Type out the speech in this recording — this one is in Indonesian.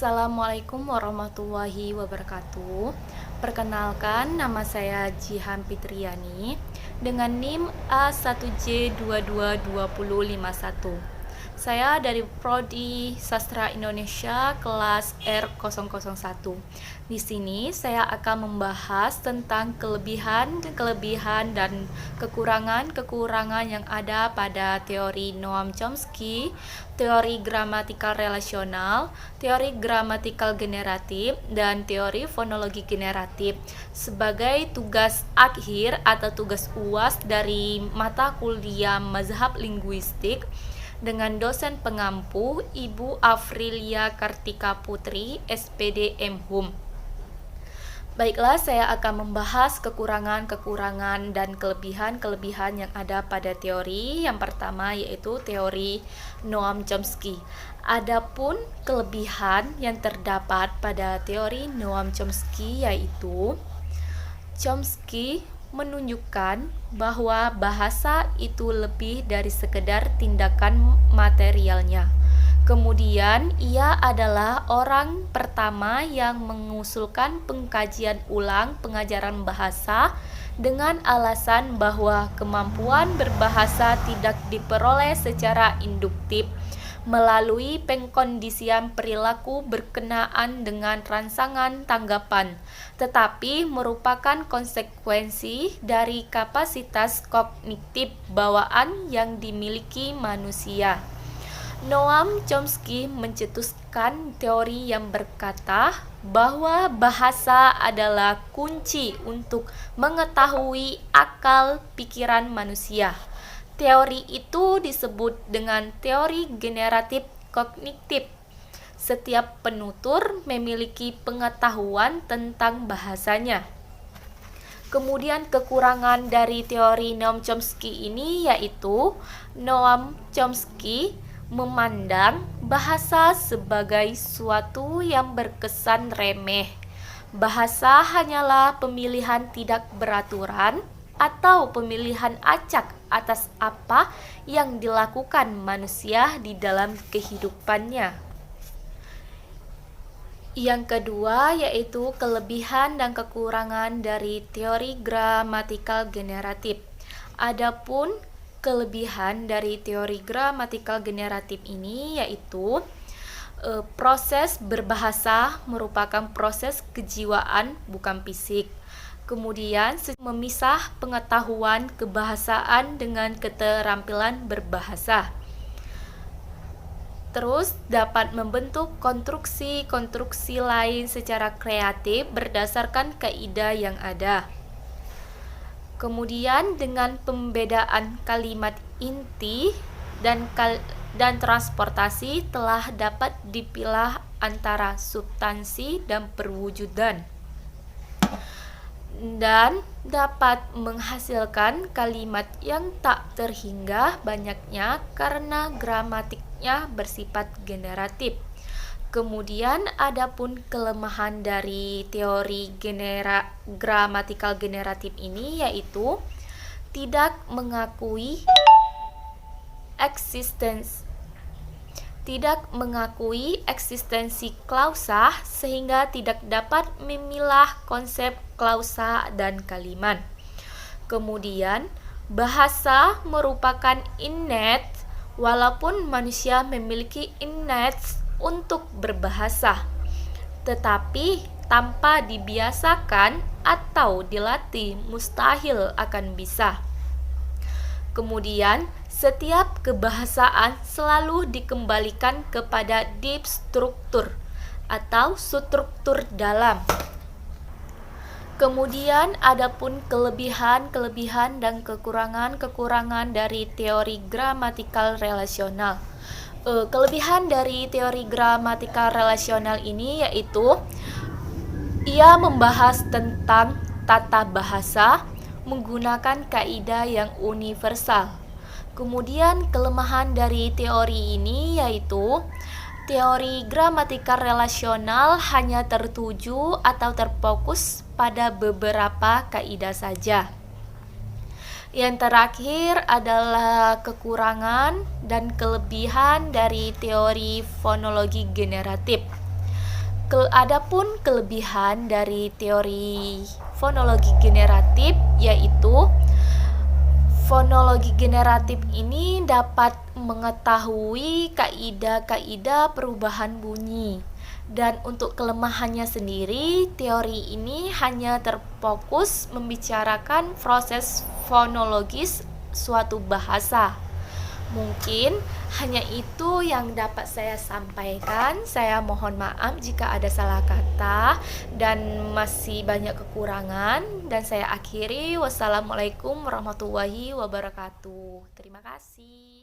Assalamualaikum warahmatullahi wabarakatuh. Perkenalkan, nama saya Jihan Fitriani dengan NIM A1J222051. Saya dari Prodi Sastra Indonesia kelas R001. Di sini saya akan membahas tentang kelebihan dan kekurangan yang ada pada teori Noam Chomsky, teori gramatikal relasional, teori gramatikal generatif, dan teori fonologi generatif sebagai tugas akhir atau tugas UAS dari mata kuliah Mazhab Linguistik dengan dosen pengampu Ibu Afrilia Kartika Putri, SPD MHum. Baiklah, saya akan membahas kekurangan dan kelebihan yang ada pada teori. Yang pertama yaitu teori Noam Chomsky. Adapun kelebihan yang terdapat pada teori Noam Chomsky yaitu Chomsky menunjukkan bahwa bahasa itu lebih dari sekedar tindakan materialnya. Kemudian, ia adalah orang pertama yang mengusulkan pengkajian ulang pengajaran bahasa dengan alasan bahwa kemampuan berbahasa tidak diperoleh secara induktif melalui pengkondisian perilaku berkenaan dengan rangsangan tanggapan, tetapi merupakan konsekuensi dari kapasitas kognitif bawaan yang dimiliki manusia. Noam Chomsky mencetuskan teori yang berkata bahwa bahasa adalah kunci untuk mengetahui akal pikiran manusia. Teori itu disebut dengan teori generatif kognitif. Setiap penutur memiliki pengetahuan tentang bahasanya. Kemudian kekurangan dari teori Noam Chomsky ini yaitu Noam Chomsky memandang bahasa sebagai suatu yang berkesan remeh. Bahasa hanyalah pemilihan tidak beraturan atau pemilihan acak atas apa yang dilakukan manusia di dalam kehidupannya. Yang kedua yaitu kelebihan dan kekurangan dari teori gramatikal generatif. Adapun kelebihan dari teori gramatikal generatif ini yaitu proses berbahasa merupakan proses kejiwaan bukan fisik. Kemudian memisah pengetahuan kebahasaan dengan keterampilan berbahasa. Terus dapat membentuk konstruksi lain secara kreatif berdasarkan kaidah yang ada. Kemudian dengan pembedaan kalimat inti dan transportasi telah dapat dipilah antara substansi dan perwujudan dan dapat menghasilkan kalimat yang tak terhingga banyaknya karena gramatiknya bersifat generatif. Kemudian adapun kelemahan dari teori gramatikal generatif ini yaitu tidak mengakui eksistensi klausa sehingga tidak dapat memilah konsep klausa dan kalimat. Kemudian bahasa merupakan innate walaupun manusia memiliki innate untuk berbahasa, tetapi tanpa dibiasakan atau dilatih mustahil akan bisa. Kemudian setiap kebahasaan selalu dikembalikan kepada deep struktur atau struktur dalam. Kemudian adapun kelebihan dan kekurangan dari teori gramatikal relasional. Kelebihan dari teori gramatikal relasional ini yaitu ia membahas tentang tata bahasa menggunakan kaidah yang universal. Kemudian kelemahan dari teori ini yaitu teori gramatikal relasional hanya tertuju atau terfokus pada beberapa kaidah saja. Yang terakhir adalah kekurangan dan kelebihan dari teori fonologi generatif. Adapun kelebihan dari teori fonologi generatif yaitu fonologi generatif ini dapat mengetahui kaidah-kaidah perubahan bunyi. Dan untuk kelemahannya sendiri, teori ini hanya terfokus membicarakan proses fonologis suatu bahasa. Mungkin hanya itu yang dapat saya sampaikan. Saya mohon maaf jika ada salah kata dan masih banyak kekurangan. Dan saya akhiri. Wassalamualaikum warahmatullahi wabarakatuh. Terima kasih.